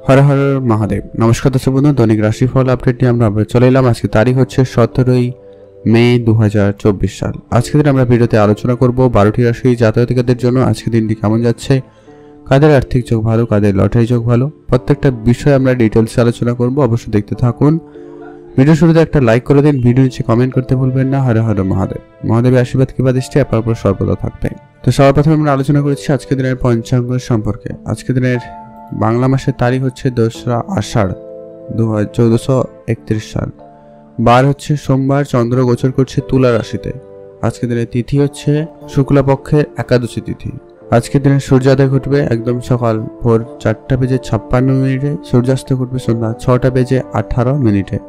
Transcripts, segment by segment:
হর হর মহাদেব। নমস্কার দর্শক বন্ধু, দৈনিক রাশিফল আপডেট নিয়ে আমরা চলে এলাম। আজকে তারিখ হচ্ছে 17ই মে 2024 সাল। আজকে দিন আমরা ভিডিওতে আলোচনা করব 12টি রাশি জাতকদের জন্য আজকে দিনটি কেমন যাচ্ছে, কাদের আর্থিক যোগ ভালো, কাদের লটারি যোগ ভালো, প্রত্যেকটা বিষয়ে আমরা ডিটেলসে আলোচনা করব। অবশ্যই দেখতে থাকুন। ভিডিও শুরুতে একটা লাইক করে দিন, ভিডিও নিচে কমেন্ট করতে ভুলবেন না। হর হর মহাদেব। মহাদেবের আশীর্বাদ কিংবা দৃষ্টি আপনার উপর সর্বদা থাকবে। তো সবার প্রথমে আমরা আলোচনা করেছি আজকে দিনের পঞ্চাঙ্গ সম্পর্কে। আজকে দিনের বাংলা মাসের তারিখ হচ্ছে 2রা আষাঢ় 1431 সাল। বার হচ্ছে সোমবার, চন্দ্র গোচর করছে তুলা রাশিতে। আজকে দিনের তিথি হচ্ছে শুক্লপক্ষের একাদশী তিথি। আজকের দিনে সূর্যোদয় ঘটবে একদম সকাল ভোর 4:56, সূর্যাস্ত ঘটবে সন্ধ্যা 6:18।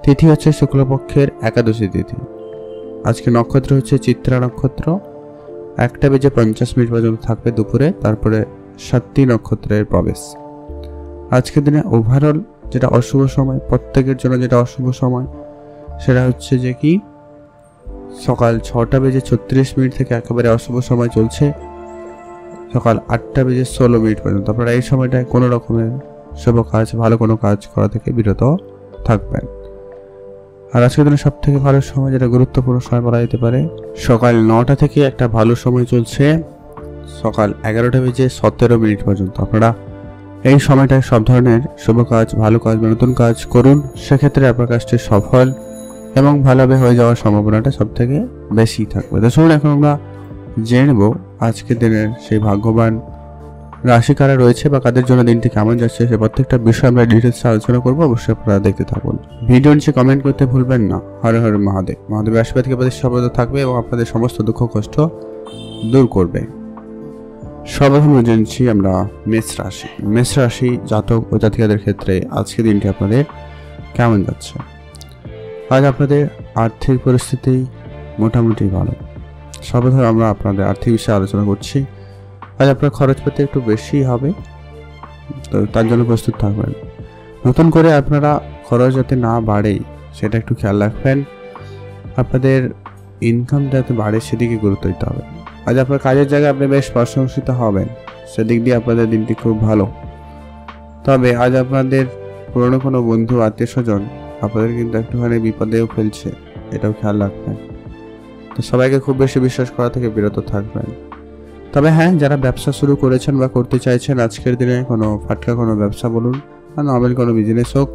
তিথি হচ্ছে শুক্লপক্ষের একাদশী তিথি। আজকে নক্ষত্র হচ্ছে চিত্রা নক্ষত্র, 1:50 পর্যন্ত থাকবে দুপুরে, তারপরে সাতটি নক্ষত্রের প্রবেশ। আজকের দিনে ওভারঅল যেটা অশুভ সময়, প্রত্যেকের জন্য যেটা অশুভ সময় সেটা হচ্ছে যে কি সকাল 6:36 থেকে একেবারে অশুভ সময় চলছে সকাল 8:16 পর্যন্ত। আপনারা এই সময়টায় কোনো রকমের শুভ কাজ, ভালো কোনো কাজ করা থেকে বিরত থাকবেন। আর আজকের দিনে সব থেকে ভালো সময়, যেটা গুরুত্বপূর্ণ সময় বলা যেতে পারে, সকাল 9টা থেকে একটা ভালো সময় চলছে সকাল 11:17 পর্যন্ত। আপনারা এই সময়টায় সব ধরনের শুভ কাজ, ভালো কাজ বা নতুন কাজ করুন। সেক্ষেত্রে আপনার কাজটি সফল এবং ভালোভাবে হয়ে যাওয়ার সম্ভাবনাটা সব থেকে বেশি থাকবে। তো শুনুন, এখন আমরা জেনে নেব আজকের দিনের সেই ভাগ্যবান রাশি কারা রয়েছে বা কাদের জন্য দিনটি কেমন যাচ্ছে, সে প্রত্যেকটা বিষয় আমরা ডিটেলসে আলোচনা করবো। অবশ্যই আপনারা দেখতে থাকুন। ভিডিও নিচে কমেন্ট করতে ভুলবেন না। হর হর মহাদেব। মহাদেবের আশীর্বাদ আপনাদের সর্বদা থাকবে এবং আপনাদের সমস্ত দুঃখ কষ্ট দূর করবে। সর্বপ্রথম জেনেছি আমরা মেষ রাশি জাতক ও জাতিকাদের ক্ষেত্রে আজকের দিনটি আপনাদের কেমন যাচ্ছে। আজ আপনাদের আর্থিক পরিস্থিতি মোটামুটি ভালো। সর্বপ্রথম আমরা আপনাদের আর্থিক বিষয়ে আলোচনা করছি। আজ আপনার খরচপাতি একটু বেশি হবে, তো তার জন্য প্রস্তুত থাকবেন। নতুন করে আপনারা খরচ যাতে না বাড়ে সেটা একটু খেয়াল রাখবেন। আপনাদের ইনকাম যাতে বাড়ে সেদিকে গুরুত্ব দিতে হবে। আজ আপনার কাজের জায়গায় আপনি বেশ প্রশংসিত হবেন, সেদিক দিয়ে আপনাদের দিনটি খুব ভালো। তবে আজ আপনাদের পুরনো কোনো বন্ধু, আত্মীয় স্বজন আপনাদের কিন্তু একটুখানি বিপদেও ফেলছে, এটাও খেয়াল রাখবেন। তো সবাইকে খুব বেশি বিশ্বাস করা থেকে বিরত থাকবেন। তবে হ্যাঁ, যারা ব্যবসা শুরু করেছেন বা করতে চাইছেন আজকের দিনে, কোনো ফাটকা কোনো ব্যবসা বলুন বা নর্মাল কোনো বিজনেস হোক,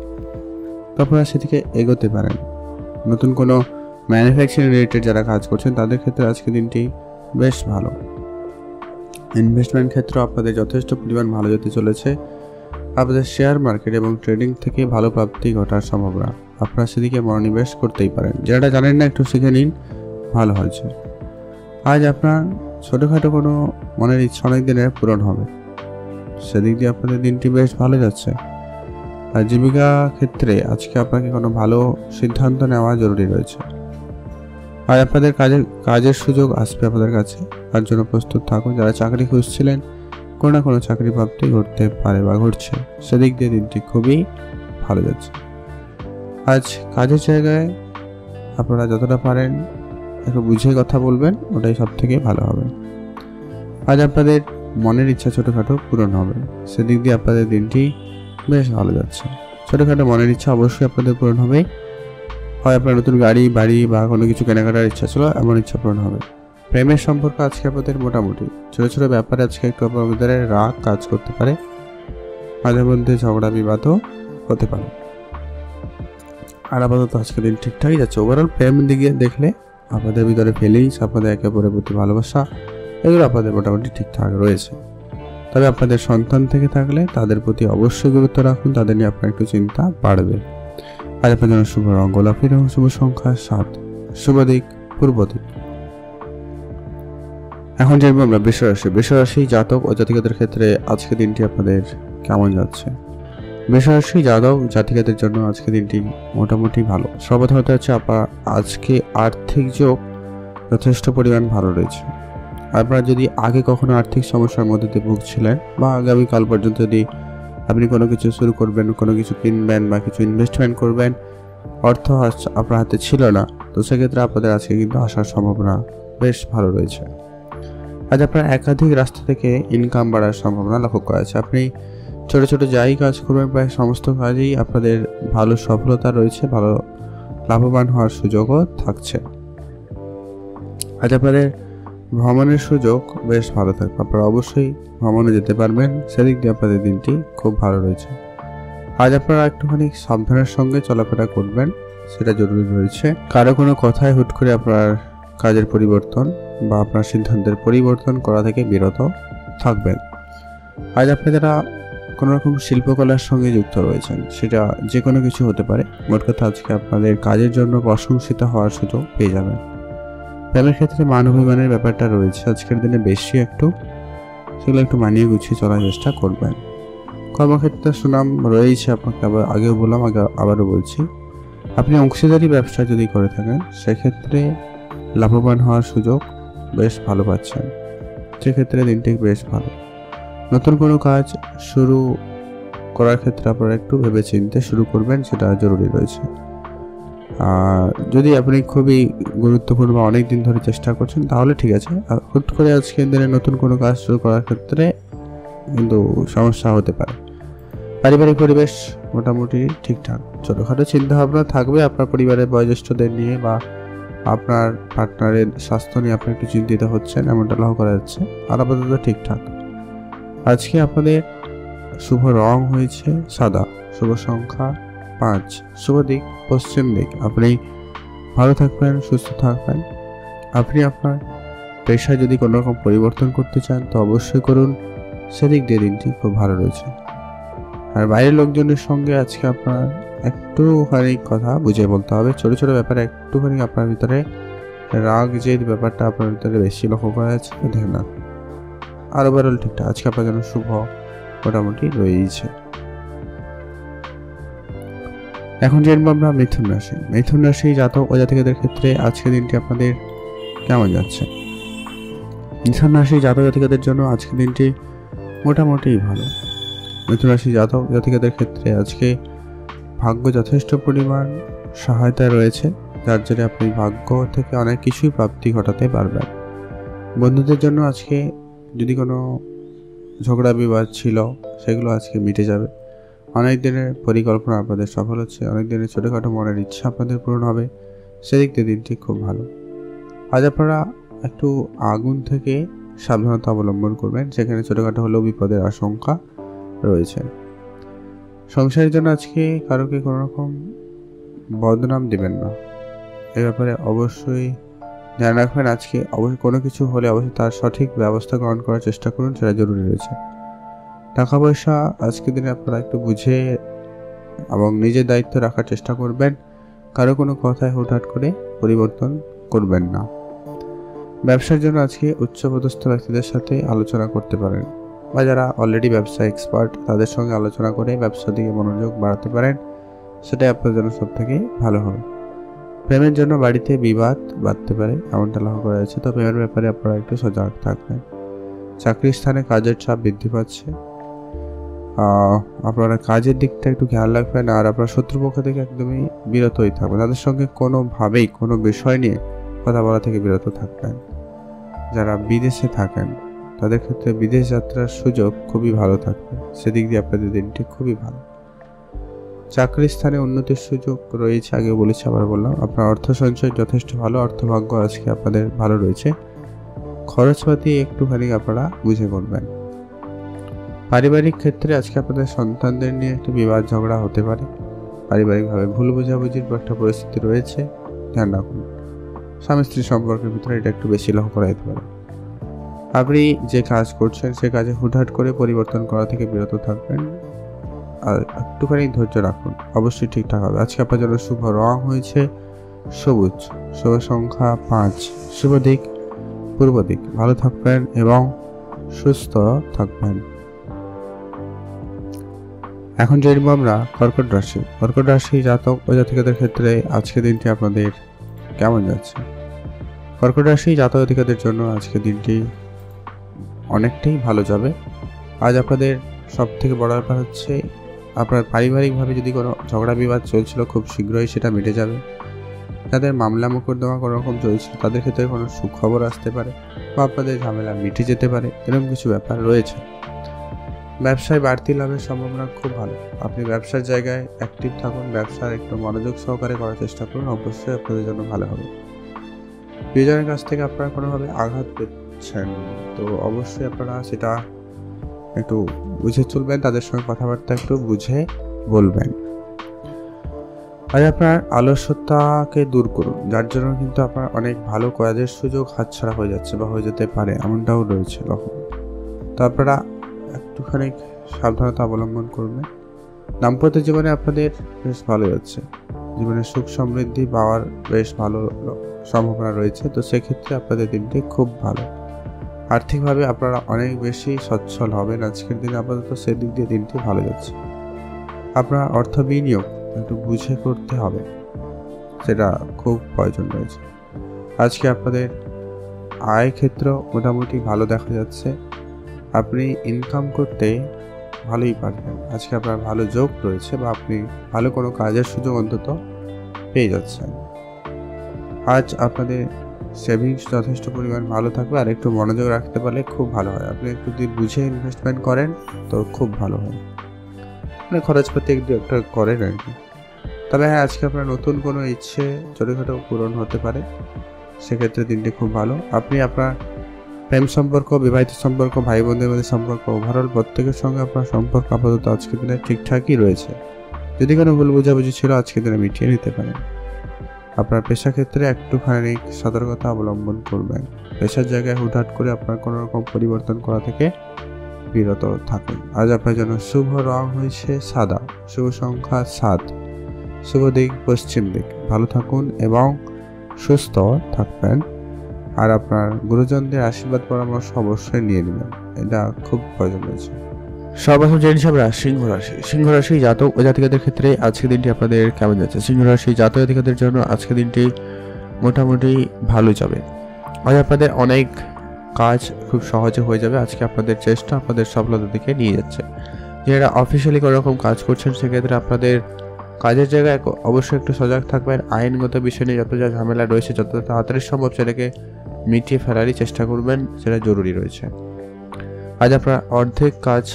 তো আপনারা সেদিকে এগোতে পারেন। নতুন কোনো ম্যানুফ্যাকচারিং রিলেটেড যারা কাজ করছেন তাদের ক্ষেত্রে আজকের দিনটি বেশ ভালো। ইনভেস্টমেন্ট ক্ষেত্রে আপনাদের যথেষ্ট পরিমাণ ভালো যেতে চলেছে। আপনাদের শেয়ার মার্কেট এবং ট্রেডিং থেকে ভালো প্রাপ্তি ঘটার সম্ভাবনা, আপনারা সেদিকে মনোনিবেশ করতেই পারেন। যেটা জানেন না একটু শিখে নিন, ভালো হয়েছে। আজ আপনার ছোটোখাটো কোনো মনের ইচ্ছা অনেক দিনের পূরণ হবে, সেদিক দিয়ে আপনাদের দিনটি বেশ ভালো যাচ্ছে। আর জীবিকা ক্ষেত্রে আজকে আপনাকে কোনো ভালো সিদ্ধান্ত নেওয়া জরুরি রয়েছে। আজ আপনাদের কাজের সুযোগ আসবে আপনাদের কাছে, তার জন্য প্রস্তুত থাকুন। যারা চাকরি খুঁজছিলেন, কোনো না কোনো চাকরি প্রাপ্তি ঘটতে পারে বা ঘটছে, সেদিক দিয়ে দিনটি খুবই ভালো যাচ্ছে। আজ কাজের জায়গায় আপনারা যতটা পারেন একটু বুঝে কথা বলবেন, ওটাই সব থেকে ভালো হবে। আজ আপনাদের মনের ইচ্ছা ছোটোখাটো পূরণ হবে, সেদিক দিয়ে আপনাদের দিনটি বেশ ভালো যাচ্ছে। ছোটোখাটো মনের ইচ্ছা অবশ্যই আপনাদের পূরণ হবে। হয় আপনার নতুন গাড়ি, বাড়ি বা কোনো কিছু কেনাকাটার ইচ্ছা ছিল, এমন ইচ্ছা পূরণ হবে। প্রেমের সম্পর্ক আজকে আপনাদের মোটামুটি। ছোটো ছোটো ব্যাপারে আজকে একটু আপনাদের রাগ কাজ করতে পারে, মাঝে মধ্যে ঝগড়া বিবাদও হতে পারে। আর আপাতত আজকের দিন ঠিকঠাকই যাচ্ছে। ওভারঅল প্রেম দিকে দেখলে আপনাদের ভিতরে ফিলিংস, আপনাদের একে অপরের প্রতি ভালোবাসা, এগুলো আপনাদের মোটামুটি ঠিকঠাক রয়েছে। তবে আপনাদের সন্তান থেকে থাকলে তাদের প্রতি অবশ্যই গুরুত্ব রাখুন, তাদের নিয়ে আপনার একটু চিন্তা বাড়বে। আজ আপনার জন্য শুভ রঙ গোলাপি এবং শুভ সংখ্যা 7, শুভ দিক পূর্ব দিক। এখন জানবো আমরা বৃষরাশি জাতক ও জাতিকাদের ক্ষেত্রে আজকের দিনটি আপনাদের কেমন যাচ্ছে। বৃষরাশি জাতক জাতিকাদের জন্য আজকের দিনটি মোটামুটি ভালো। সর্বপ্রথমত হচ্ছে আপনার আজকে আর্থিক যোগ যথেষ্ট পরিমাণ ভালো রয়েছে। আপনারা যদি আগে কখনো আর্থিক সমস্যার মধ্যে দিয়ে ভুগছিলেন বা আগামীকাল পর্যন্ত যদি আপনি কোনো কিছু শুরু করবেন, কোনো কিছু কিনবেন বা কিছু ইনভেস্টমেন্ট করবেন, অর্থ আপনার হাতে ছিল না, তো সেক্ষেত্রে আপনাদের আজকে কিন্তু আসার সম্ভাবনা বেশ ভালো রয়েছে। আজ আপনার একাধিক রাস্তা থেকে ইনকাম বাড়ার সম্ভাবনা লক্ষ্য করা যাচ্ছে। আপনি ছোট ছোট যাই কাজ করবেন প্রায় সমস্ত কাজেই আপনাদের ভালো সফলতা রয়েছে, ভালো লাভবান হওয়ার সুযোগও থাকছে। আজ আপনাদের ভ্রমণের সুযোগ বেশ ভালো থাকবে, আপনারা অবশ্যই ভ্রমণে যেতে পারবেন, সেদিক দিয়ে আপনাদের দিনটি খুব ভালো রয়েছে। আজ আপনারা একটুখানি সাবধানের সঙ্গে চলাফেরা করবেন, সেটা জরুরি রয়েছে। কারো কোনো কথায় হুট করে আপনার কাজের পরিবর্তন বা আপনার সিদ্ধান্তের পরিবর্তন করা থেকে বিরত থাকবেন। আজ আপনি যারা কোনো রকম শিল্পকলার সঙ্গে যুক্ত রয়েছেন, সেটা যে কোনো কিছু হতে পারে, মোট কথা আজকে আপনাদের কাজের জন্য প্রশংসিত হওয়ার সুযোগ পেয়ে যাবেন। প্রেমের ক্ষেত্রে মান অভিমানের ব্যাপারটা রয়েছে আজকের দিনে বেশি একটু, সেগুলো একটু মানিয়ে গুছিয়ে চলার চেষ্টা করবেন। কর্মক্ষেত্রে সুনাম রয়েছে, আপনাকে আগেও বললাম, আবারও বলছি, আপনি অংশীদারি ব্যবসা যদি করে থাকেন সেক্ষেত্রে লাভবান হওয়ার সুযোগ বেশ ভালো পাচ্ছেন, সেক্ষেত্রে দিনটি বেশ ভালো। নতুন কোনো কাজ শুরু করার ক্ষেত্রে আপনারা একটু ভেবেচিন্তে শুরু করবেন, সেটা জরুরি রয়েছে। আর যদি আপনি খুবই গুরুত্বপূর্ণ বা অনেক দিন ধরে চেষ্টা করছেন তাহলে ঠিক আছে, আর হুট করে আজকের দিনে নতুন কোনো কাজ শুরু করার ক্ষেত্রে কিন্তু সমস্যা হতে পারে। পারিবারিক পরিবেশ মোটামুটি ঠিকঠাক, ছোটোখাটো চিন্তাভাবনা থাকবে আপনার পরিবারের বয়োজ্যেষ্ঠদের নিয়ে বা আপনার পার্টনারের স্বাস্থ্য নিয়ে আপনি একটু চিন্তিত হচ্ছেন, এমনটা লক্ষ্য করা যাচ্ছে। আর আপাতত ঠিকঠাক। আজকে আপনাদের শুভ রং হয়েছে সাদা, শুভ সংখ্যা 5, শুভ দিক পশ্চিম দিক। আপনি ভালো থাকবেন, সুস্থ থাকবেন। আপনি আপনার পেশায় যদি কোনো রকম পরিবর্তন করতে চান তো অবশ্যই করুন, সেদিক দিয়ে দিনটি খুব ভালো রয়েছে। আর বাইরের লোকজনের সঙ্গে আজকে আপনার একটুখানি কথা বুঝে বলতে হবে, ছোটো ছোটো ব্যাপারে একটুখানি আপনার ভিতরে রাগ জেদ ব্যাপারটা আপনার ভিতরে বেশি লক্ষ্য করা যাচ্ছে, দেখেন না। আর ওভারঅল ঠিকঠাক, আজকে আপনার জন্য শুভ মোটামুটি রয়েছে। এখন জানবো আমরা মিথুন রাশি। মিথুন রাশি জাতক ও জাতিকাদের ক্ষেত্রে আজকের দিনটি আপনাদের কেমন যাচ্ছে? মিথুন রাশি জাতক জাতিকাদের জন্য আজকের দিনটি মোটামুটি ভালো। মিথুন রাশি জাতক জাতিকাদের ক্ষেত্রে আজকে ভাগ্য যথেষ্ট পরিমাণ সহায়তা রয়েছে, যার জন্য আপনি ভাগ্য থেকে অনেক কিছুই প্রাপ্তি ঘটাতে পারবেন। বন্ধুদের জন্য আজকে যদি কোনো ঝগড়া বিবাদ ছিল সেগুলো আজকে মিটে যাবে। অনেক দিনের পরিকল্পনা আপনাদের সফল হচ্ছে, অনেক দিনের ছোটোখাটো মনের ইচ্ছা আপনাদের পূরণ হবে, সেদিক দিয়ে দিনটি খুব ভালো। আজ আপনারা একটু আগুন থেকে সাবধানতা অবলম্বন করবেন, সেখানে ছোটোখাটো হলেও বিপদের আশঙ্কা রয়েছে। সংসারের জন্য আজকে কারোকে কোনো রকম বদনাম দিবেন না, এ ব্যাপারে অবশ্যই ধ্যান রাখবেন। আজকে অবশ্যই কোনো কিছু হলে অবশ্যই তার সঠিক ব্যবস্থা গ্রহণ করার চেষ্টা করুন, সেটা জরুরি রয়েছে। টাকা পয়সা আজকের দিনে আপনারা একটু বুঝে এবং নিজের দায়িত্ব রাখার চেষ্টা করবেন, কারো কোনো কথায় হুটহাট করে পরিবর্তন করবেন না। ব্যবসার জন্য আজকে উচ্চপদস্থ ব্যক্তিদের সাথে আলোচনা করতে পারেন, বা যারা অলরেডি ব্যবসা এক্সপার্ট তাদের সঙ্গে আলোচনা করে ব্যবসা দিকে মনোযোগ বাড়াতে পারেন, সেটাই আপনার জন্য সব থেকে ভালো হবে। প্রেমের জন্য বাড়িতে বিবাদ বাড়তে পারে, এমনটা লক্ষ্য করা যাচ্ছে, তো প্রেমের ব্যাপারে আপনারা একটু সজাগ থাকবেন। চাকরির স্থানে কাজের চাপ বৃদ্ধি পাচ্ছে, আপনারা কাজের দিকটা একটু খেয়াল রাখবেন। আর আপনার শত্রুপক্ষ থেকে একদমই বিরতই থাকবেন, তাদের সঙ্গে কোনোভাবেই কোনো বিষয় নিয়ে কথা বলা থেকে বিরত থাকবেন। যারা বিদেশে থাকেন তাদের ক্ষেত্রে বিদেশ যাত্রার সুযোগ খুবই ভালো থাকবে, সেদিক দিয়ে আপনাদের দিনটি খুবই ভালো। চাকরির স্থানে উন্নতির সুযোগ রয়েছে, আগে বলেছি আবার বললাম। আপনার অর্থ সঞ্চয় যথেষ্ট ভালো, অর্থভাগ্য আজকে আপনাদের ভালো রয়েছে। খরচপাতি একটুখানি আপনারা বুঝে করবেন। পারিবারিক ক্ষেত্রে আজকে আপনাদের সন্তানদের নিয়ে একটু বিবাদ ঝগড়া হতে পারে, পারিবারিকভাবে ভুল বোঝাবুঝির একটা পরিস্থিতি রয়েছে, ধ্যান রাখুন। স্বামী স্ত্রী সম্পর্কের ভিতরে এটা একটু বেশি লক্ষ্য করা যেতে পারে। আপনি যে কাজ করছেন সে কাজে হুটহাট করে পরিবর্তন করা থেকে বিরত থাকবেন, আর একটুখানি ধৈর্য রাখুন, অবশ্যই ঠিকঠাক হবে। আজকে আপনার জন্য শুভ রং হয়েছে সবুজ, শুভ সংখ্যা 5, শুভ দিক পূর্ব দিক। ভালো থাকবেন এবং সুস্থ থাকবেন। এখন জানবো আমরা কর্কট রাশি। কর্কট রাশি জাতক ও জাতিকাদের ক্ষেত্রে আজকের দিনটি আপনাদের কেমন যাচ্ছে? কর্কট রাশি জাতক জাতিকাদের জন্য আজকের দিনটি অনেকটাই ভালো যাবে। আজ আপনাদের সব থেকে বড় ব্যাপার হচ্ছে আপনার পারিবারিকভাবে যদি কোনো ঝগড়া বিবাদ চলছিল খুব শীঘ্রই সেটা মিটে যাবে। যাদের মামলা মোকদ্দমা কোনো রকম চলছিল তাদের ক্ষেত্রে কোনো সুখবর আসতে পারে, বা আপনাদের ঝামেলা মিটে যেতে পারে, এরকম কিছু ব্যাপার রয়েছে। ব্যবসায় বাড়তি লাভের সম্ভাবনা খুব ভালো। আপনি ব্যবসার জায়গায় অ্যাক্টিভ থাকুন, ব্যবসার একটু মনোযোগ সহকারে করার চেষ্টা করুন, অবশ্যই আপনাদের জন্য ভালো হবে। প্রিয়জনের কাছ থেকে আপনারা কোনোভাবে আঘাত পেয়েছেন তো অবশ্যই আপনারা সেটা একটু বুঝে চলবেন, তাদের সঙ্গে কথাবার্তা একটু বুঝে বলবেন। আজ আপনার আলস্যতাকে দূর করুন, যার জন্য কিন্তু আপনার অনেক ভালো কাজের সুযোগ হাতছাড়া হয়ে যাচ্ছে বা হয়ে যেতে পারে, এমনটাও রয়েছে লক্ষণ। তো আপনারা একটুখানি সাবধানতা অবলম্বন করবেন। দাম্পত্য জীবনে আপনাদের বেশ ভালো যাচ্ছে, জীবনে সুখ সমৃদ্ধি পাওয়ার বেশ ভালো সম্ভাবনা রয়েছে। তো সেক্ষেত্রে আপনাদের দিনটি খুব ভালো। আর্থিকভাবে আপনারা অনেক বেশি সচ্ছল হবেন আজকের দিনে, আপাতত সেদিক দিয়ে দিনটি ভালো যাচ্ছে। আপনার অর্থ বিনিয়োগ একটু বুঝে করতে হবে, সেটা খুব প্রয়োজন রয়েছে। আজকে আপনাদের আয় ক্ষেত্র মোটামুটি ভালো দেখা যাচ্ছে, আপনি ইনকাম করতে ভালোই পারবেন। আজকে আপনার ভালো যোগ রয়েছে বা আপনি ভালো কোনো কাজের সুযোগ অন্তত পেয়ে যাচ্ছেন। আজ আপনাদের সেভিংস যথেষ্ট পরিমাণ ভালো থাকবে, আর একটু মনোযোগ রাখতে পারলে খুব ভালো হয়। আপনি একটু দিন বুঝে ইনভেস্টমেন্ট করেন তো খুব ভালো হয়, মানে খরচপাতি একটু একটা করেন আর কি। তবে হ্যাঁ, আজকে আপনার নতুন কোনো ইচ্ছে ছোটোখাটো পূরণ হতে পারে, সেক্ষেত্রে দিনটি খুব ভালো। আপনি আপনার প্রেম সম্পর্ক, বিবাহিত সম্পর্ক, ভাই বোনদের মধ্যে সম্পর্ক, ওভারঅল প্রত্যেকের সঙ্গে আপনার সম্পর্ক আপাতত আজকের দিনে ঠিকঠাকই রয়েছে। যদি কোনো ভুল বোঝাবুঝি ছিল আজকের দিনে মিটিয়ে নিতে পারেন। আপনার পেশা ক্ষেত্রে একটুখানি সতর্কতা অবলম্বন করবেন। পেশার জায়গায় হুটহাট করে আপনার কোনো রকম পরিবর্তন করা থেকে বিরত থাকুন। আজ আপনার জন্য শুভ রং হয়েছে সাদা, শুভ সংখ্যা 7, শুভ দিক পশ্চিম দিক। ভালো থাকুন এবং সুস্থ থাকবেন। আর আপনার গুরুজনদের আশীর্বাদ পরামর্শ অবশ্যই নিয়ে নেবেন, এটা খুব প্রয়োজন রয়েছে। সর্বপ্রথম জেনে নিচ্ছি আমরা সিংহ রাশি। সিংহ রাশি জাতক ও জাতিকাদের ক্ষেত্রে আজকের দিনটি আপনাদের কেমন যাচ্ছে? সিংহ রাশি জাতক জাতিকাদের জন্য আজকের দিনটি মোটামুটি ভালো যাবে। আজ আপনাদের অনেক কাজ খুব সহজে হয়ে যাবে। আজকে আপনাদের চেষ্টা আপনাদের সফলতার দিকে নিয়ে যাচ্ছে। যারা অফিসিয়ালি কোনো রকম কাজ করছেন সেক্ষেত্রে আপনাদের কাজের জায়গায় অবশ্যই একটু সজাগ থাকবেন। আইনগত বিষয় নিয়ে যত যা ঝামেলা রয়েছে যত তাড়াতাড়ি সম্ভব সেটাকে মিটিয়ে ফেলারই চেষ্টা করবেন, সেটা জরুরি রয়েছে। আজ আপনার অর্ধেক কাজ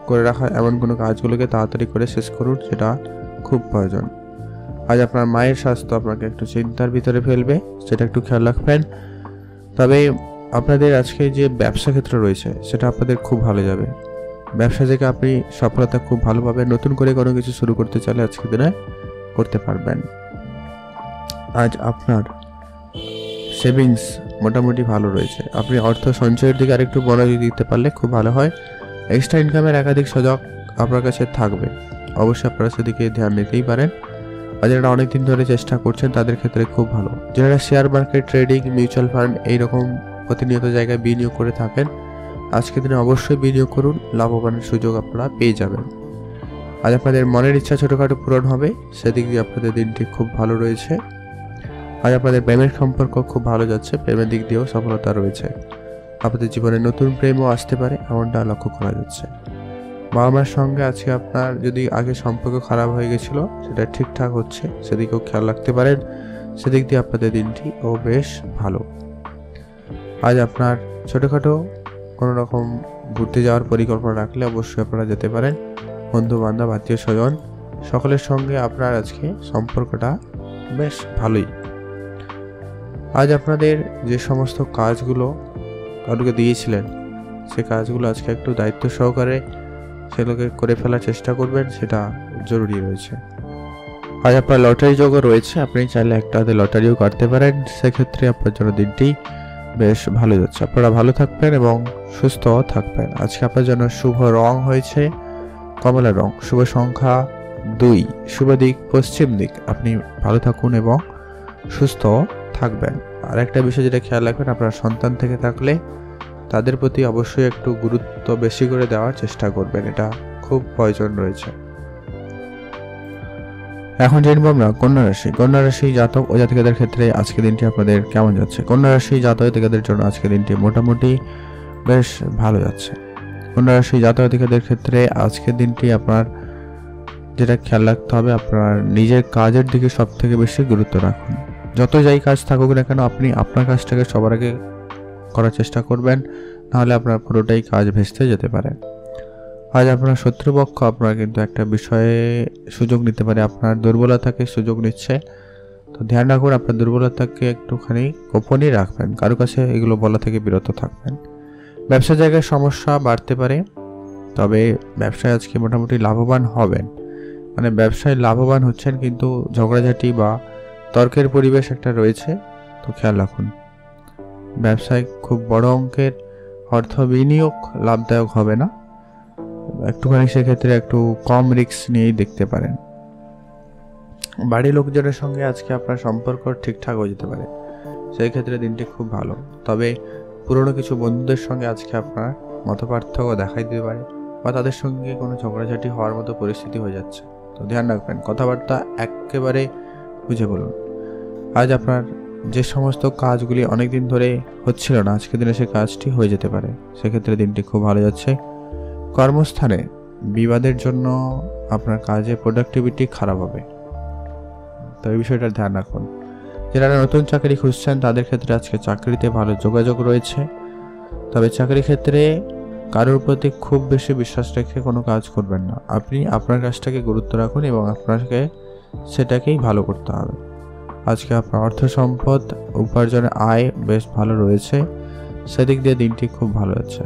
করে রাখা এমন কোনো কাজগুলোকে তাড়াতাড়ি করে শেষ করুন, সেটা খুব প্রয়োজন। আজ আপনার মায়ের স্বাস্থ্য আপনাকে একটু চিন্তার ভিতরে ফেলবে, সেটা একটু খেয়াল রাখবেন। তবে আপনাদের আজকে যে ব্যবসা ক্ষেত্র রয়েছে সেটা আপনাদের খুব ভালো যাবে। ব্যবসা থেকে আপনি সফলতা খুব ভালো পাবেন। নতুন করে কোনো কিছু শুরু করতে চাইলে আজকের দিনে করতে পারবেন। আজ আপনার সেভিংস মোটামুটি ভালো রয়েছে। আপনি অর্থ সঞ্চয়ের দিকে আরেকটু মনোযোগ দিতে পারলে খুব ভালো হয়। এক্সট্রা ইনকামের একাধিক সুযোগ আপনার কাছে থাকবে, অবশ্যই আপনারা সেদিকে ধ্যান নিতেই পারেন। আর যারা অনেকদিন ধরে চেষ্টা করছেন তাদের ক্ষেত্রে খুব ভালো। যারা share market, trading, mutual fund এইরকম প্রতিনিয়ত জায়গায় বিনিয়োগ করে থাকেন আজকের দিনে অবশ্যই বিনিয়োগ করুন, লাভবানের সুযোগ আপনারা পেয়ে যাবেন। আজ আপনাদের মনের ইচ্ছা ছোটোখাটো পূরণ হবে, সেদিক দিয়ে আপনাদের দিনটি খুব ভালো রয়েছে। আজ আপনাদের প্রেমের সম্পর্ক খুব ভালো যাচ্ছে, প্রেমের দিক দিয়েও সফলতা রয়েছে। আপনাদের জীবনে নতুন প্রেমও আসতে পারে, এমনটা লক্ষ্য করা যাচ্ছে। বাবা মার সঙ্গে আজকে আপনার যদি আগে সম্পর্ক খারাপ হয়ে গেছিল সেটা ঠিকঠাক হচ্ছে, সেদিকেও খেয়াল রাখতে পারেন। সেদিক দিয়ে আপনাদের দিনটি ও বেশ ভালো। আজ আপনার ছোটোখাটো কোনো রকম ঘুরতে যাওয়ার পরিকল্পনা রাখলে অবশ্যই আপনারা যেতে পারেন। বন্ধু বান্ধব, আত্মীয় স্বজন সকলের সঙ্গে আপনার আজকে সম্পর্কটা বেশ ভালোই। আজ আপনাদের যে সমস্ত কাজগুলো কাউকে দিয়েছিলেন সে কাজগুলো আজকে একটু দায়িত্ব সহকারে সেগুলোকে করে ফেলার চেষ্টা করবেন, সেটা জরুরি রয়েছে। আজ আপনার লটারি যোগও রয়েছে, আপনি চাইলে একটা হাতে লটারিও কাটতে পারেন, সেক্ষেত্রে আপনার জন্য দিনটি বেশ ভালো যাচ্ছে। আপনারা ভালো থাকবেন এবং সুস্থ থাকবেন। আজকে আপনার জন্য শুভ রং হয়েছে কমলা রং, শুভ সংখ্যা 2, শুভ দিক পশ্চিম দিক। আপনি ভালো থাকুন এবং সুস্থ থাকবেন। আর একটা বিষয় যেটা খেয়াল রাখবেন, আপনার সন্তান থেকে থাকলে তাদের প্রতি অবশ্যই একটু গুরুত্ব বেশি করে দেওয়ার চেষ্টা করবেন, এটা খুব প্রয়োজন রয়েছে। এখন জানবো আমরা কন্যা রাশি। কন্যা রাশি জাতক ও জাতিকাদের ক্ষেত্রে আজকে দিনটি আপনাদের কেমন যাচ্ছে? কন্যা রাশি জাতক জাতিকাদের জন্য আজকে দিনটি মোটামুটি বেশ ভালো যাচ্ছে। কন্যা রাশি জাতক জাতিকাদের ক্ষেত্রে আজকের দিনটি আপনার যেটা খেয়াল রাখতে হবে, আপনার নিজের কাজের দিকে সব থেকে বেশি গুরুত্ব রাখুন। যত যাই কাজ থাকুক না কেন আপনি আপনার কাজটাকে সবার আগে করার চেষ্টা করবেন, নাহলে আপনার পুরোটাই কাজ ভেস্তে যেতে পারে। আজ আপনার শত্রুপক্ষ আপনার কিন্তু একটা বিষয়ে সুযোগ নিতে পারে, আপনার দুর্বলতাকে সুযোগ নিচ্ছে। তো ধ্যান রাখুন, আপনার দুর্বলতাকে একটুখানি গোপনই রাখবেন, কারো কাছে এগুলো বলা থেকে বিরত থাকবেন। ব্যবসা জায়গায় সমস্যা বাড়তে পারে, তবে ব্যবসায় আজকে মোটামুটি লাভবান হবেন। মানে ব্যবসায় লাভবান হচ্ছেন, কিন্তু ঝগড়াঝাটি বা তর্কের পরিবেশ একটা রয়েছে, তো খেয়াল রাখুন। ব্যবসায় খুব বড় অঙ্কের অর্থ বিনিয়োগ লাভদায়ক হবে না, একটুখানি সেক্ষেত্রে একটু কম রিস্ক নিয়েই দেখতে পারেন। বাড়ির লোকজনের সঙ্গে আজকে আপনার সম্পর্ক ঠিকঠাক হয়ে যেতে পারে, সেই ক্ষেত্রে দিনটি খুব ভালো। তবে পুরনো কিছু বন্ধুদের সঙ্গে আজকে আপনার মতপার্থক্য দেখাই দিতে পারে, বা তাদের সঙ্গে কোনো ঝগড়াঝাটি হওয়ার মতো পরিস্থিতি হয়ে যাচ্ছে, তো ধ্যান রাখবেন, কথাবার্তা একেবারে বুঝে বলুন। আজ আপনার যে সমস্ত কাজগুলি অনেকদিন ধরে হচ্ছিল না, আজকের দিনে সে কাজটি হয়ে যেতে পারে, সেক্ষেত্রে দিনটি খুব ভালো যাচ্ছে। কর্মস্থানে বিবাদের জন্য আপনার কাজে প্রোডাক্টিভিটি খারাপ হবে, তো এই বিষয়টা ধ্যান রাখুন। যারা নতুন চাকরি খুঁজছেন তাদের ক্ষেত্রে আজকে চাকরিতে ভালো যোগাযোগ রয়েছে, তবে চাকরি ক্ষেত্রে কারোর প্রতি খুব বেশি বিশ্বাস রেখে কোনো কাজ করবেন না। আপনি আপনার কাজটাকে গুরুত্ব রাখুন এবং আপনাকে সেটাকেই ভালো করতে হবে। আজকে আপনার অর্থ সম্পদ উপার্জনের আয় বেশ ভালো রয়েছে, সেদিক দিয়ে দিনটি খুব ভালো যাচ্ছে।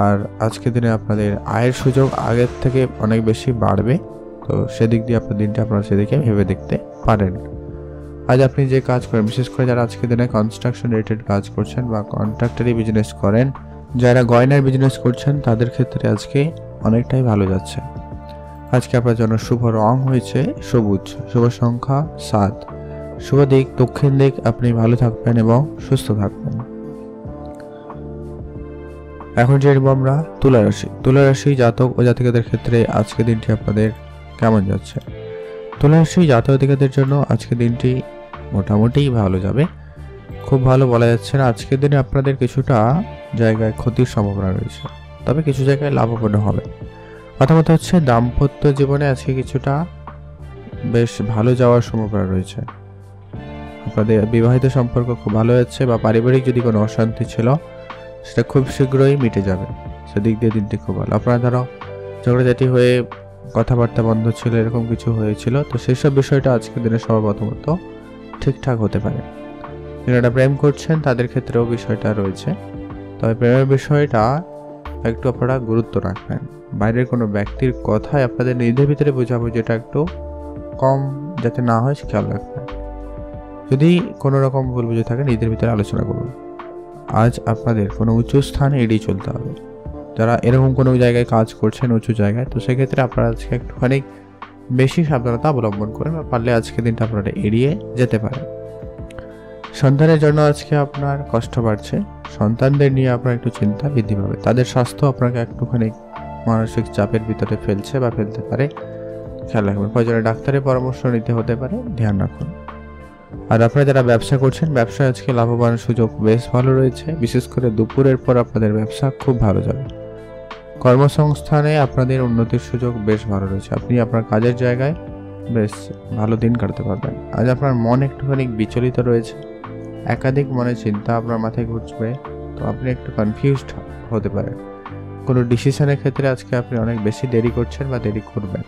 আর আজকের দিনে আপনাদের আয়ের সুযোগ আগের থেকে অনেক বেশি বাড়বে, তো সেদিক দিয়ে আপনার দিনটা আপনারা সেদিকে ভেবে দেখতে পারেন। আজ আপনি যে কাজ করেন, বিশেষ করে যারা আজকের দিনে কনস্ট্রাকশন রিলেটেড কাজ করছেন বা কন্ট্রাক্টরি বিজনেস করেন, যারা গয়নার বিজনেস করছেন, তাদের ক্ষেত্রে আজকে অনেকটাই ভালো যাচ্ছে। আজকে আপনার জন্য শুভ রং হয়েছে সবুজ, শুভ সংখ্যা 7, শুভ দিক দক্ষিণ দিক। আপনি ভালো থাকবেন এবং সুস্থ থাকবেন। এখন জানবো আমরা তুলা রাশি। তুলা রাশি জাতক ও জাতিকাদের ক্ষেত্রে আজকের দিনটি আপনাদের কেমন যাচ্ছে। তুলা রাশি জাতক জাতিকাদের জন্য আজকের দিনটি মোটামুটি ভালো যাবে, খুব ভালো বলা যাচ্ছে না। আজকের দিনে আপনাদের কিছুটা জায়গায় ক্ষতির সম্ভাবনা রয়েছে, তবে কিছু জায়গায় লাভবান হবে। প্রথমত হচ্ছে দাম্পত্য জীবনে আজকে কিছুটা বেশ ভালো যাওয়ার সম্ভাবনা রয়েছে। আপনাদের বিবাহিত সম্পর্ক খুব ভালো যাচ্ছে, বা পারিবারিক যদি কোনো অশান্তি ছিল সেটা খুব শীঘ্রই মিটে যাবে, সেদিক দিয়ে দিনটি খুব ভালো। আপনারা ধরো ঝগড়াঝাটি হয়ে কথাবার্তা বন্ধ ছিল, এরকম কিছু হয়েছিল, তো সেসব বিষয়টা আজকের দিনে সর্বপ্রথমত ঠিকঠাক হতে পারে। যারা প্রেম করছেন তাদের ক্ষেত্রেও বিষয়টা রয়েছে, তবে প্রেমের বিষয়টা একটু আপনারা গুরুত্ব রাখবেন। বাইরের কোনো ব্যক্তির কথায় আপনাদের নিজেদের ভিতরে বোঝাবুঝিটা একটু কম যাতে না হয় খেয়াল রাখবেন। যদি কোনো রকম ভুল বুঝে থাকে নিজেদের ভিতরে আলোচনা করুন। আজ আপনাদের কোনো উঁচু স্থানে এড়িয়ে চলতে হবে। যারা এরকম কোনো জায়গায় কাজ করছেন উঁচু জায়গায়, তো সেক্ষেত্রে আপনারা আজকে একটুখানি বেশি সাবধানতা অবলম্বন করেন, বা পারলে আজকে দিনটা আপনারা এড়িয়ে যেতে পারেন। সন্তানের জন্য আজকে আপনার কষ্ট বাড়ছে, সন্তানদের নিয়ে আপনার একটু চিন্তা বৃদ্ধি পাবে। তাদের স্বাস্থ্য আপনাকে একটুখানি মানসিক চাপের ভিতরে ফেলছে বা ফেলতে পারে, খেয়াল রাখবেন। প্রয়োজনে ডাক্তারের পরামর্শ নিতে হতে পারে, ধ্যান রাখুন। আর আপনারা যারা ব্যবসা করছেন, ব্যবসায় আজকে লাভবান সুযোগ বেশ ভালো রয়েছে, বিশেষ করে দুপুরের পর আপনাদের ব্যবসা খুব ভালো যাবে। কর্মসংস্থানে আপনাদের উন্নতির সুযোগ বেশ ভালো রয়েছে, আপনি আপনার কাজের জায়গায় বেশ ভালো দিন কাটাতে পারবেন। আজ আপনার মন একটুখানি বিচলিত রয়েছে, একাধিক মনে চিন্তা আপনার মাথায় ঘুরবে, তো আপনি একটু কনফিউজড হতে পারেন। কোনো ডিসিশনের ক্ষেত্রে আজকে আপনি অনেক বেশি দেরি করছেন বা দেরি করবেন,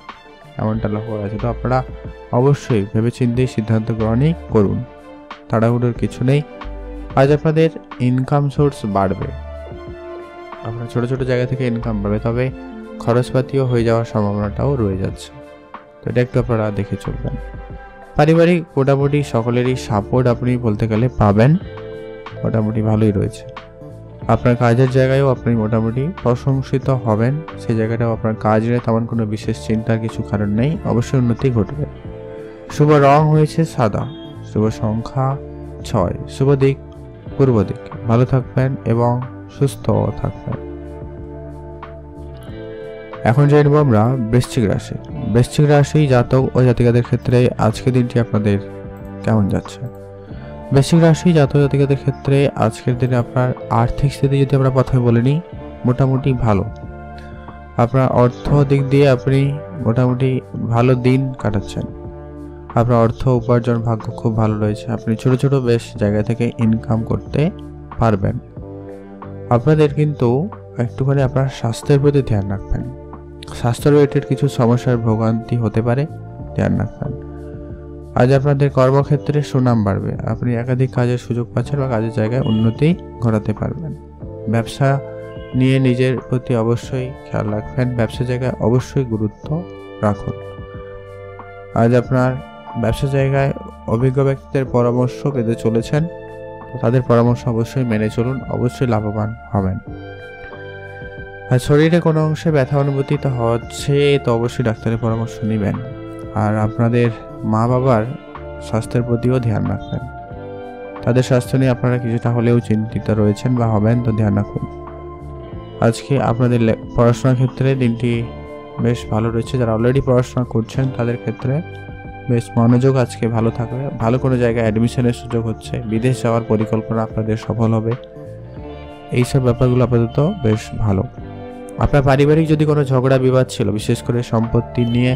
এমনটা লক্ষ্য করা আছে। তো আপনারা অবশ্যই ভেবেচিন্তেই সিদ্ধান্ত গ্রহণই করুন, তাড়াহুড়োর কিছু নেই। আজ আপনাদের ইনকাম সোর্স বাড়বে, আপনার ছোট ছোট জায়গা থেকে ইনকাম বাড়বে, তবে খরচপাতিও হয়ে যাওয়ার সম্ভাবনাটাও রয়ে যাচ্ছে, তো এটা একটু আপনারা দেখে চলবেন। পারিবারিক মোটামুটি সকলেরই সাপোর্ট আপনি বলতে গেলে পাবেন, মোটামুটি ভালোই রয়েছে। আপনার কাজের জায়গায়ও আপনি মোটামুটি প্রশংসিত হবেন, সেই জায়গাটাও আপনার কাজ নিয়ে তেমন কোনো বিশেষ চিন্তার কিছু কারণ নেই, অবশ্যই উন্নতি ঘটবে। শুভ রং হয়েছে সাদা, শুভ সংখ্যা 6, শুভ দিক পূর্ব দিক। ভালো থাকবেন এবং সুস্থ থাকবেন। এখন জানবো আমরা বৃশ্চিক রাশি। বৃশ্চিক রাশি জাতক ও জাতিকাদের ক্ষেত্রে আজকের দিনটি আপনাদের কেমন যাচ্ছে। বৃশ্চিক রাশি জাতক জাতিকাদের ক্ষেত্রে আজকের দিনে আপনার আর্থিক স্থিতি যদি আমরা প্রথমে বলে নিই, মোটামুটি ভালো। আপনার অর্থ দিক দিয়ে আপনি মোটামুটি ভালো দিন কাটাচ্ছেন, আপনার অর্থ উপার্জন ভাগ্য খুব ভালো রয়েছে, আপনি ছোট ছোট বেশ জায়গা থেকে ইনকাম করতে পারবেন। আপনাদের কিন্তু একটুখানি আপনার স্বাস্থ্যের প্রতি ধ্যান রাখবেন। স্বাস্থ্য রিলেটেড কিছু সমস্যার ভোগান্তি হতে পারে, ধ্যান রাখবেন। আজ আপনাদের কর্মক্ষেত্রে সুনাম বাড়বে, আপনি একাধিক কাজের সুযোগ পাচ্ছেন বা কাজের জায়গায় উন্নতি ঘটাতে পারবেন। ব্যবসা নিয়ে নিজের প্রতি অবশ্যই খেয়াল রাখবেন, ব্যবসা জায়গায় অবশ্যই গুরুত্ব রাখুন। আজ আপনার ব্যবসা জায়গায় অভিজ্ঞ ব্যক্তিদের পরামর্শ পেতে চলেছেন, তো তাদের পরামর্শ অবশ্যই মেনে চলুন, অবশ্যই লাভবান হবেন। আর শরীরে কোনো অংশে ব্যথা অনুভূতি তো হচ্ছে, তো অবশ্যই ডাক্তারের পরামর্শ নেবেন। আর আপনাদের মা বাবার স্বাস্থ্যের প্রতিও ধ্যান রাখবেন, তাদের স্বাস্থ্য নিয়ে আপনারা কিছুটা হলেও চিন্তিত রয়েছেন বা হবেন, তো ধ্যান রাখুন। আজকে আপনাদের পড়াশোনার ক্ষেত্রে দিনটি বেশ ভালো রয়েছে। যারা অলরেডি পড়াশোনা করছেন তাদের ক্ষেত্রে বেশ মনোযোগ আজকে ভালো থাকবে, ভালো কোনো জায়গায় অ্যাডমিশনের সুযোগ হচ্ছে, বিদেশ যাওয়ার পরিকল্পনা আপনাদের সফল হবে, এইসব ব্যাপারগুলো আপাতত বেশ ভালো। আপনার পারিবারিক যদি কোনো ঝগড়া বিবাদ ছিল, বিশেষ করে সম্পত্তি নিয়ে,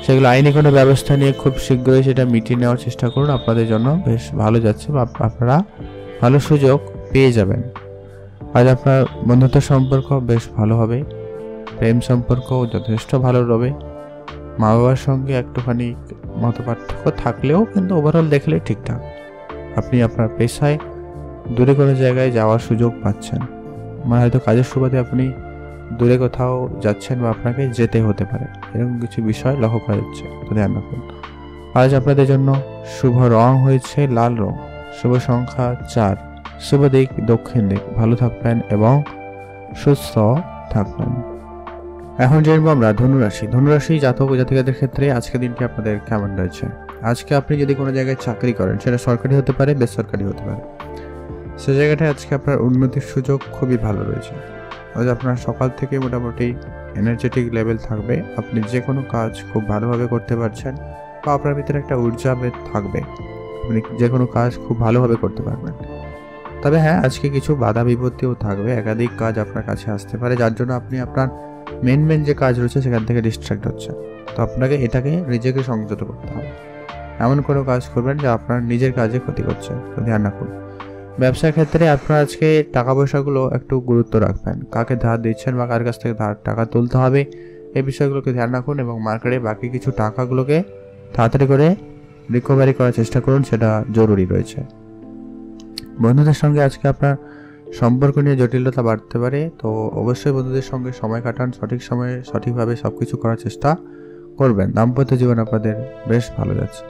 সেগুলো আইনি কোনো ব্যবস্থা নিয়ে খুব শীঘ্রই সেটা মিটিয়ে নেওয়ার চেষ্টা করুন, আপনাদের জন্য বেশ ভালো যাচ্ছে বা আপনারা ভালো সুযোগ পেয়ে যাবেন। আজ আপনার বন্ধুত্ব সম্পর্ক বেশ ভালো হবে, প্রেম সম্পর্ক যথেষ্ট ভালো রবে। মা বাবার সঙ্গে একটুখানি মতপার্থক্য থাকলেও কিন্তু ওভারঅল দেখলে ঠিকঠাক। আপনি আপনার পেশায় দূরে কোনো জায়গায় যাওয়ার সুযোগ পাচ্ছেন, মানে হয়তো কাজের সুবাদে আপনি দূরে কোথাও যাচ্ছেন বা আপনাকে যেতে হতে পারে, এরকম কিছু বিষয় লক্ষ্য করা যাচ্ছে, তো ধ্যান রাখুন। আজ আপনাদের জন্য শুভ রং হয়েছে লাল রং, শুভ সংখ্যা 4, শুভ দিক দক্ষিণ দিক। ভালো থাকবেন এবং সুস্থ থাকবেন। এখন জানবো আমরা ধনুরাশি। ধনুরাশি জাতক ও জাতিকাদের ক্ষেত্রে আজকের দিনটি আপনাদের কেমন রয়েছে। আজকে আপনি যদি কোনো জায়গায় চাকরি করেন, সেটা সরকারি হতে পারে, বেসরকারি হতে পারে, সে জায়গাটায় আজকে আপনার উন্নতির সুযোগ খুবই ভালো রয়েছে। আজ আপনার সকাল থেকে মোটামুটি এনার্জেটিক লেভেল থাকবে, আপনি যে কোনো কাজ খুব ভালোভাবে করতে পারছেন বা আপনার ভিতরে একটা ঊর্জা থাকবে, আপনি যে কোনো কাজ খুব ভালোভাবে করতে পারবেন। তবে হ্যাঁ, আজকে কিছু বাধা বিপত্তিও থাকবে, একাধিক কাজ আপনার কাছে আসতে পারে, যার জন্য আপনি আপনার মেন যে কাজ রয়েছে সেখান থেকে ডিস্ট্র্যাক্ট হচ্ছে। তো আপনাকে এটাকে নিজেকে সংযত করতে হবে, এমন কোনো কাজ করবেন যা আপনার নিজের কাজে ক্ষতি করছে, তো ধ্যান রাখুন। ব্যবসার ক্ষেত্রে আপনার আজকে টাকা পয়সাগুলো একটু গুরুত্ব রাখবেন, কাকে ধার দিচ্ছেন বা কার কাছ থেকে টাকা তুলতে হবে, এই বিষয়গুলোকে ধ্যান রাখুন এবং মার্কেটে বাকি কিছু টাকাগুলোকে তাড়াতাড়ি করে রিকভারি করার চেষ্টা করুন, সেটা জরুরি রয়েছে। বন্ধুদের সঙ্গে আজকে আপনার সম্পর্ক নিয়ে জটিলতা বাড়তে পারে, তো অবশ্যই বন্ধুদের সঙ্গে সময় কাটান, সঠিক সময়ে সঠিকভাবে সব কিছু করার চেষ্টা করবেন। দাম্পত্য জীবন আপনাদের বেশ ভালো যাচ্ছে।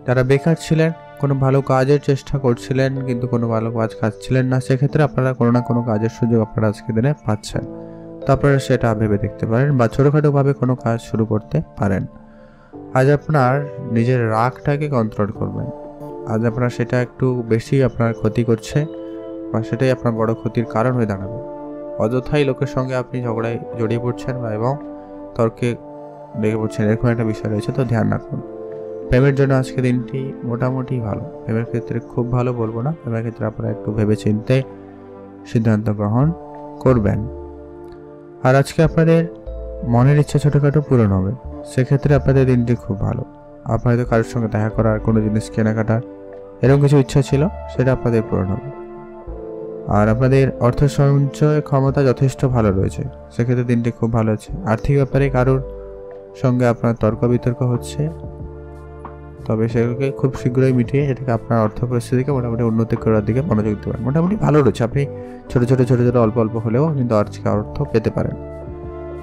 যারা বেকার ছিলেন, কোনো ভালো কাজের চেষ্টা করছিলেন কিন্তু কোনো ভালো কাজ পাচ্ছিলেন না, সেক্ষেত্রে আপনারা কোনো না কোনো কাজের সুযোগ আপনারা আজকে দিনে পাচ্ছেন, তো আপনারা সেটা ভেবে দেখতে পারেন বা ছোটোখাটোভাবে কোনো কাজ শুরু করতে পারেন। আজ আপনার নিজের রাগটাকে কন্ট্রোল করবেন, আজ আপনার সেটা একটু বেশি আপনার ক্ষতি করছে বা সেটাই আপনার বড় ক্ষতির কারণ হয়ে দাঁড়াবে। অযথাই লোকের সঙ্গে আপনি ঝগড়ায় জড়িয়ে পড়ছেন বা এবং তর্কে লেগে পড়ছেন, এরকম একটা বিষয় রয়েছে, তো ধ্যান রাখুন। প্রেমের জন্য আজকে দিনটি মোটামুটি ভালো, প্রেমের ক্ষেত্রে খুব ভালো বলবো না, প্রেমের ক্ষেত্রে আপনারা একটু ভেবে চিন্তে সিদ্ধান্ত গ্রহণ করবেন। আর আজকে আপনাদের মনের ইচ্ছা ছোটোখাটো পূরণ হবে, সেক্ষেত্রে আপনাদের দিনটি খুব ভালো। আপনাদের কারোর সঙ্গে দেখা করার, কোনো জিনিস কেনাকাটার এরকম কিছু ইচ্ছা ছিল, সেটা আপনাদের পূরণ হবে। আর আপনাদের অর্থ সঞ্চয় ক্ষমতা যথেষ্ট ভালো রয়েছে, সেক্ষেত্রে দিনটি খুব ভালো আছে। আর্থিক ব্যাপারে কারোর সঙ্গে আপনার তর্ক বিতর্ক হচ্ছে, তবে সেগুলোকে খুব শীঘ্রই মিটিয়ে এটাকে আপনার অর্থ পরিস্থিতিকে মোটামুটি উন্নতি করার দিকে মনোযোগ দিতে পারেন। মোটামুটি ভালো রয়েছে, আপনি ছোটো ছোটো অল্প হলেও কিন্তু আজকে অর্থ পেতে পারেন।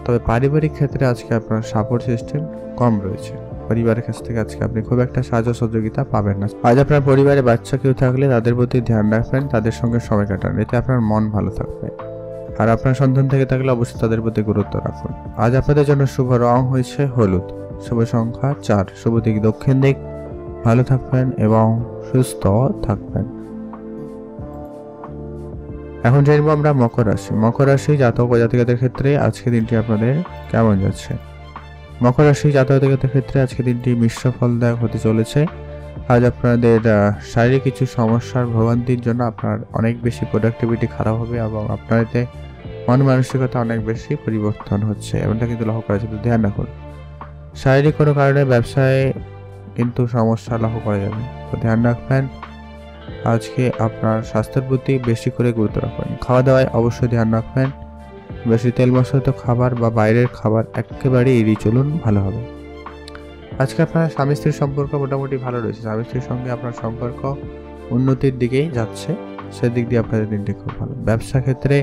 তবে পারিবারিক ক্ষেত্রে আজকে আপনার সাপোর্ট সিস্টেম কম রয়েছে, পরিবারের কাছ থেকে আজকে আপনি খুব একটা সাহায্য সহযোগিতা পাবেন না। আজ আপনার পরিবারে বাচ্চা কেউ থাকলে তাদের প্রতি ধ্যান রাখবেন, তাদের সঙ্গে সময় কাটান, এতে আপনার মন ভালো থাকবে। আর আপনার সন্তান থেকে থাকলে অবশ্যই তাদের প্রতি গুরুত্ব রাখুন। আজ আপনাদের জন্য শুভ রং হয়েছে হলুদ, শুভ সংখ্যা 4, শুভ দিক দক্ষিণ দিক। ভালো থাকবেন এবং সুস্থ থাকবেন। এখন জানবো আমরা মকর রাশি। মকর রাশি জাতক ও জাতিকাদের ক্ষেত্রে আজকে দিনটি আপনাদের কেমন যাচ্ছে। মকর রাশি জাতক জাতিকাদের ক্ষেত্রে আজকে দিনটি মিশ্র ফলদায়ক হতে চলেছে। আজ আপনাদের শারীরিক কিছু সমস্যার ভোগান্তির জন্য আপনার অনেক বেশি প্রোডাক্টিভিটি খারাপ হবে এবং আপনার এতে মন মানসিকতা অনেক বেশি পরিবর্তন হচ্ছে, এমনটা কিন্তু লক্ষ্য করা যাচ্ছে, ধ্যান রাখুন। শারীরিক কোনো কারণে ব্যবসায় কিন্তু সমস্যা লক্ষ্য করা যাবে, তো ধ্যান রাখবেন। আজকে আপনার স্বাস্থ্যের প্রতি বেশি করে গুরুত্ব রাখবেন, খাওয়া দাওয়ায় অবশ্যই ধ্যান রাখবেন। বেশি তেল মশলাযুক্ত খাবার বা বাইরের খাবার একেবারেই এড়িয়ে চলুন, ভালো হবে। আজকে আপনার স্বামী স্ত্রীর সম্পর্ক মোটামুটি ভালো রয়েছে। স্বামী স্ত্রীর সঙ্গে আপনার সম্পর্ক উন্নতির দিকেই যাচ্ছে, সেদিক দিয়ে আপনাদের দিনটি খুব ভালো। ব্যবসা ক্ষেত্রে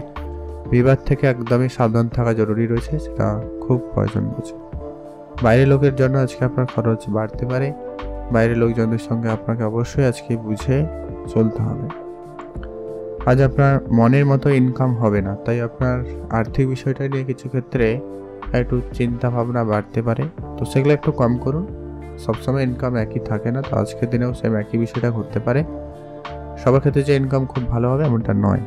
বিবাদ থেকে একদমই সাবধান থাকা জরুরি রয়েছে, সেটা খুব প্রয়োজন রয়েছে। বাইরের লোকের জন্য আজকে আপনার খরচ বাড়তে পারে, বাইরের লোকজনদের সঙ্গে আপনাকে অবশ্যই আজকে বুঝে চলতে হবে। আজ আপনার মনের মতো ইনকাম হবে না, তাই আপনার আর্থিক বিষয়টা নিয়ে কিছু ক্ষেত্রে একটু চিন্তা ভাবনা বাড়তে পারে, তো সেগুলো একটু কম করুন। সবসময় ইনকাম একই থাকে না, তো আজকের দিনেও সেম একই বিষয়টা ঘটতে পারে। সবার ক্ষেত্রে যে ইনকাম খুব ভালো হবে এমনটা নয়।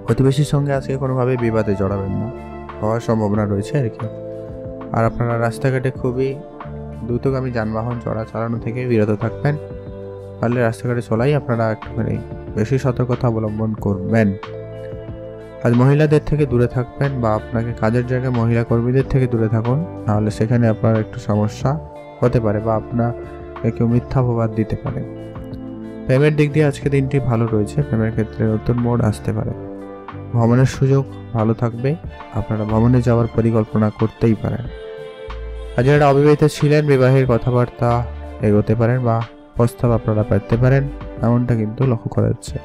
প্রতিবেশীর সঙ্গে আজকে কোনোভাবে বিবাদে জড়াবেন না, হওয়ার সম্ভাবনা রয়েছে আর কি। আর আপনারা রাস্তাঘাটে খুবই দ্রুতগামী যানবাহন চালানো থেকে বিরত থাকবেন, পারলে রাস্তাঘাটে চলাই আপনারা একটুখানি বেশি সতর্কতা অবলম্বন করবেন। আজ মহিলাদের থেকে দূরে থাকবেন, বা আপনাকে কাজের জায়গায় মহিলা কর্মীদের থেকে দূরে থাকুন, নাহলে সেখানে আপনার একটু সমস্যা হতে পারে বা আপনাকে কেউ মিথ্যা অপবাদ দিতে পারে। প্রেমের দিক দিয়ে আজকে দিনটি ভালো রয়েছে, প্রেমের ক্ষেত্রে নতুন মোড় আসতে পারে। ভ্রমণের সুযোগ ভালো থাকবে, আপনারা ভ্রমণে যাওয়ার পরিকল্পনা করতেই পারেন। আর যারা অবিবাহিত ছিলেন, বিবাহের কথাবার্তা এগোতে পারেন বা প্রস্তাব আপনারা পেতে পারেন, এমনটা কিন্তু লক্ষ্য করা যাচ্ছে।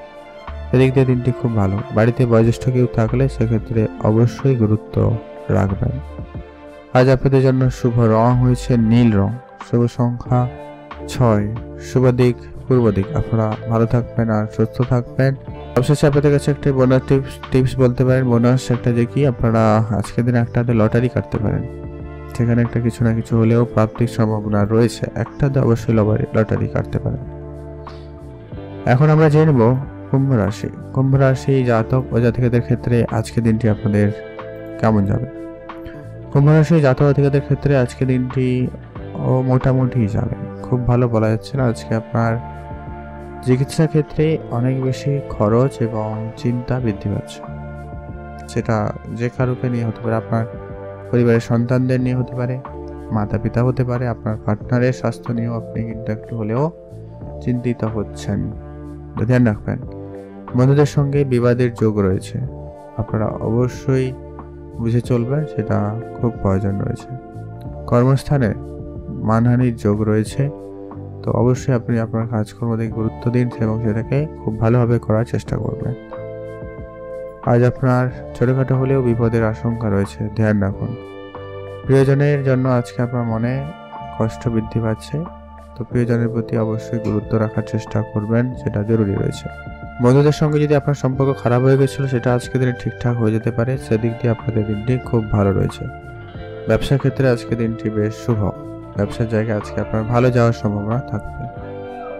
এদিক দিয়ে দিনটি খুব ভালো। বাড়িতে বয়োজ্যেষ্ঠ কেউ থাকলে সেক্ষেত্রে অবশ্যই গুরুত্ব রাখবেন। আজ আপনাদের জন্য শুভ রং হয়েছে নীল রং, শুভ সংখ্যা 6, শুভ দিক পূর্ব দিক। আপনারা ভালো থাকবেন আর সুস্থ থাকবেন। অবশেষে আপনাদের কাছে একটা বোনাস টিপস বলতে পারেন। বোনাস একটা যে কি, আপনারা আজকের দিনে একটা লটারি কাটতে পারেন, সেখানে একটা কিছু না কিছু হলেও প্রাপ্তির সম্ভাবনা রয়েছে। একটাতে অবশ্যই লটারি কাটতে পারেন। এখন আমরা জেনে নেব কুম্ভ রাশি। কুম্ভ রাশি জাতক ও জাতিকাদের ক্ষেত্রে আজকের দিনটি আপনাদের কেমন যাবে? কুম্ভ রাশি জাতক জাতিকাদের ক্ষেত্রে আজকের দিনটি মোটামুটি যাবে, খুব ভালো বলা যাচ্ছে না। আজকে আপনার চিকিৎসা ক্ষেত্রে অনেক বেশি খরচ এবং চিন্তা বৃদ্ধি পাচ্ছে, সেটা যে কারোকে নিয়ে হতে পারে, আপনার পরিবারের সন্তানদের নিয়ে হতে পারে, মাতা পিতা হতে পারে, আপনার পার্টনারের স্বাস্থ্য নিয়েও আপনি কিন্তু একটু হলেও চিন্তিত হচ্ছেন, ধ্যান রাখবেন। বন্ধুদের সঙ্গে বিবাদের যোগ রয়েছে, আপনারা অবশ্যই বুঝে চলবেন, সেটা খুব প্রয়োজন রয়েছে। কর্মস্থানে মানহানির যোগ রয়েছে, তো অবশ্যই আপনি আপনার কাজকর্ম দিকে গুরুত্ব দিন এবং সেটাকে খুব ভালোভাবে করার চেষ্টা করবেন। আজ আপনার ছোটোখাটো হলেও বিপদের আশঙ্কা রয়েছে, ধ্যান রাখুন। প্রিয়জনের জন্য আজকে আপনার মনে কষ্ট বৃদ্ধি পাচ্ছে, তো প্রিয়জনের প্রতি অবশ্যই গুরুত্ব রাখার চেষ্টা করবেন, সেটা জরুরি রয়েছে। বন্ধুদের সঙ্গে যদি আপনার সম্পর্ক খারাপ হয়ে গেছিলো, সেটা আজকে দিনে ঠিকঠাক হয়ে যেতে পারে, সেদিক দিয়ে আপনাদের দিনটি খুব ভালো রয়েছে। ব্যবসা ক্ষেত্রে আজকে দিনটি বেশ শুভ, ব্যবসার জায়গায় আজকে আপনার ভালো যাওয়ার সম্ভাবনা থাকবে।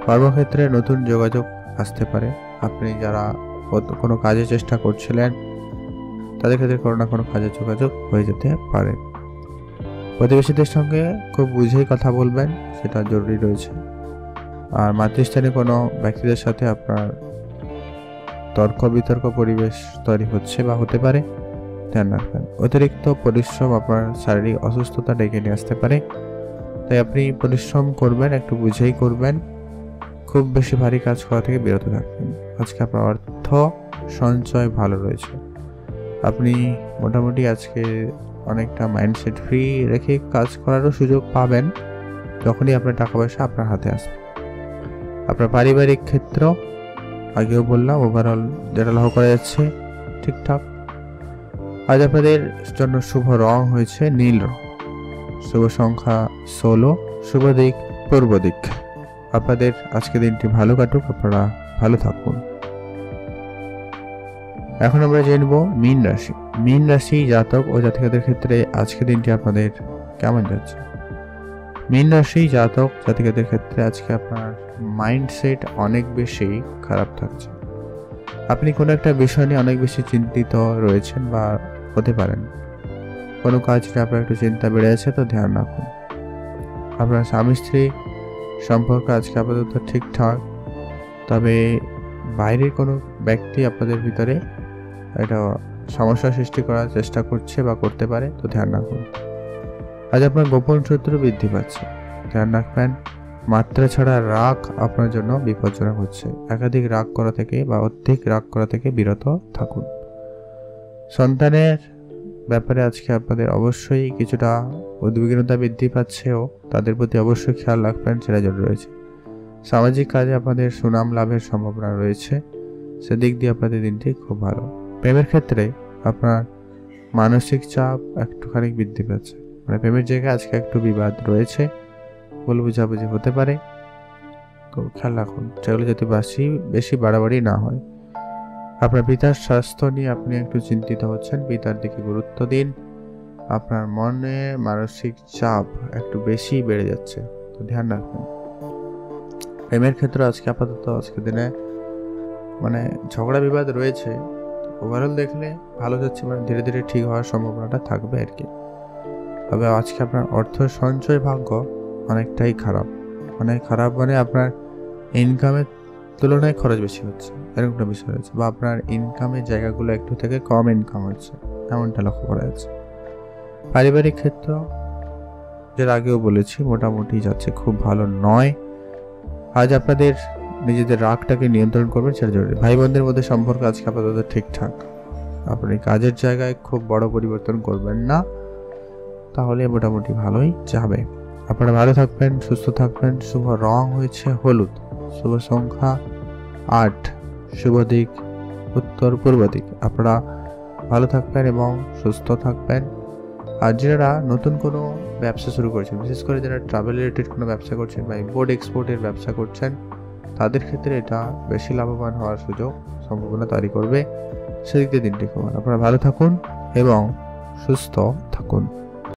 কর্মক্ষেত্রে নতুন যোগাযোগ আসতে পারে, আপনি যারা কোনো কাজের চেষ্টা করছিলেন তাদের ক্ষেত্রে কোনো না কোনো কাজের যোগাযোগ হয়ে যেতে পারে। প্রতিবেশীদের সঙ্গে খুব বুঝেই কথা বলবেন, সেটা জরুরি রয়েছে। আর মাতৃস্থানীয় কোনো ব্যক্তিদের সাথে আপনার তর্ক বিতর্ক পরিবেশ তৈরি হচ্ছে বা হতে পারে, ধ্যান রাখবেন। অতিরিক্ত পরিশ্রম আপনার শারীরিক অসুস্থতা ডেকে নিয়ে আসতে পারে, তাই আপনি পরিশ্রম করবেন, একটু বুঝেই করবেন। খুব বেশি ভারী কাজ করা থেকে বিরত থাকবেন। আজকে আপনার অর্থ সঞ্চয় ভালো রয়েছে, আপনি মোটামুটি আজকে অনেকটা মাইন্ডসেট ফ্রি রেখে কাজ করারও সুযোগ পাবেন যখনই আপনার টাকা পয়সা আপনার হাতে আসবে। আপনার পারিবারিক ক্ষেত্র আগেও বললাম, ওভারঅল যেটা লক্ষ্য করা যাচ্ছে ঠিকঠাক। আজ আপনাদের জন্য শুভ রং হয়েছে নীল রং, শুভ সংখ্যা 16, শুভ দিক পূর্ব দিক। আপনাদের আজকে দিনটি ভালো কাটুক, আপনারা ভালো থাকুন। এখন আমরা জেনব মীন রাশি। মীন রাশি জাতক ও জাতিকাদের ক্ষেত্রে আজকে দিনটি আপনাদের কেমন যাচ্ছে? মীন রাশি জাতক জাতিকাদের ক্ষেত্রে আজকে আপনার মাইন্ডসেট অনেক বেশি খারাপ থাকছে, আপনি কোনো একটা বিষয় নিয়ে অনেক বেশি চিন্তিত রয়েছেন বা হতে পারেন। কোনো কাজ নিয়ে আপনার একটু চিন্তা বেড়ে আছে, তো ধ্যান রাখুন। আপনার স্বামী স্ত্রী সম্পর্ক আজকে আপাতত ঠিকঠাক, তবে বাইরের কোনো ব্যক্তি আপনাদের ভিতরে একটা সমস্যা সৃষ্টি করার চেষ্টা করছে বা করতে পারে, তো ধ্যান রাখুন। আজ আপনার গোপন শত্রু বৃদ্ধি পাচ্ছে, ধ্যান রাখবেন। মাত্রা ছাড়া রাগ আপনার জন্য বিপজ্জনক হচ্ছে, একাধিক রাগ করা থেকে বা অধিক রাগ করা থেকে বিরত থাকুন। সন্তানের ব্যাপারে আজকে আপনাদের অবশ্যই কিছুটা উদ্বিগ্নতা বৃদ্ধি পাচ্ছেও তাদের প্রতি অবশ্যই খেয়াল রাখবেন, সেটা জরুরি রয়েছে। সামাজিক কাজে আপনাদের সুনাম লাভের সম্ভাবনা রয়েছে, সেদিক দিয়ে আপনাদের দিনটি খুব ভালো। প্রেমের ক্ষেত্রে আপনার মানসিক চাপ একটুখানি বৃদ্ধি পাচ্ছে, মানে প্রেমের জায়গায় আজকে একটু বিবাদ রয়েছে, ভুল বুঝাবুঝি হতে পারে, তো খেয়াল রাখুন সেগুলো যাতে বেশি বাড়াবাড়ি না হয়। আপনার পিতার স্বাস্থ্য নিয়ে আপনি একটু চিন্তিত হচ্ছেন, পিতার দিকে গুরুত্ব দিন। আপনার মনে মানসিক চাপ একটু বেশি বেড়ে যাচ্ছে, তো ধ্যান রাখবেন। প্রেমের ক্ষেত্রে আজকে দিনে মানে ঝগড়া বিবাদ রয়েছে, ওভারঅল দেখলে ভালো যাচ্ছে, মানে ধীরে ধীরে ঠিক হওয়ার সম্ভাবনাটা থাকবে আর কি। তবে আজকে আপনার অর্থ সঞ্চয় ভাগ্য অনেকটাই খারাপ, মানে আপনার ইনকামের তুলনায় খরচ বেশি হচ্ছে, এরকম একটা বিষয় রয়েছে, বা আপনার ইনকামের জায়গাগুলো একটু থেকে কম ইনকাম হচ্ছে, এমনটা লক্ষ্য করা যাচ্ছে। পারিবারিক ক্ষেত্র যেটা আগেও বলেছি মোটামুটি যাচ্ছে, খুব ভালো নয়। আজ আপনাদের নিজেদের রাগটাকে নিয়ন্ত্রণ করবেন, সেটা জরুরি। ভাই বোনদের মধ্যে সম্পর্ক আজকে আপাতত ঠিকঠাক। আপনি কাজের জায়গায় খুব বড় পরিবর্তন করবেন না, তাহলে মোটামুটি ভালোই যাবে। আপনারা ভালো থাকবেন, সুস্থ থাকবেন। শুভ রং হয়েছে হলুদ, শুভ সংখ্যা 8, শুভ দিক উত্তর পূর্ব দিক। আপনারা ভালো থাকবেন এবং সুস্থ থাকবেন। আর যারা নতুন কোনো ব্যবসা শুরু করছেন, বিশেষ করে যারা ট্রাভেল রিলেটেড কোনো ব্যবসা করছেন বা ইম্পোর্ট এক্সপোর্টের ব্যবসা করছেন, তাদের ক্ষেত্রে এটা বেশি লাভবান হওয়ার সম্ভাবনা তৈরি করবে, সেদিক দিয়ে দিনটি খুব ভালো। আপনারা ভালো থাকুন এবং সুস্থ থাকুন।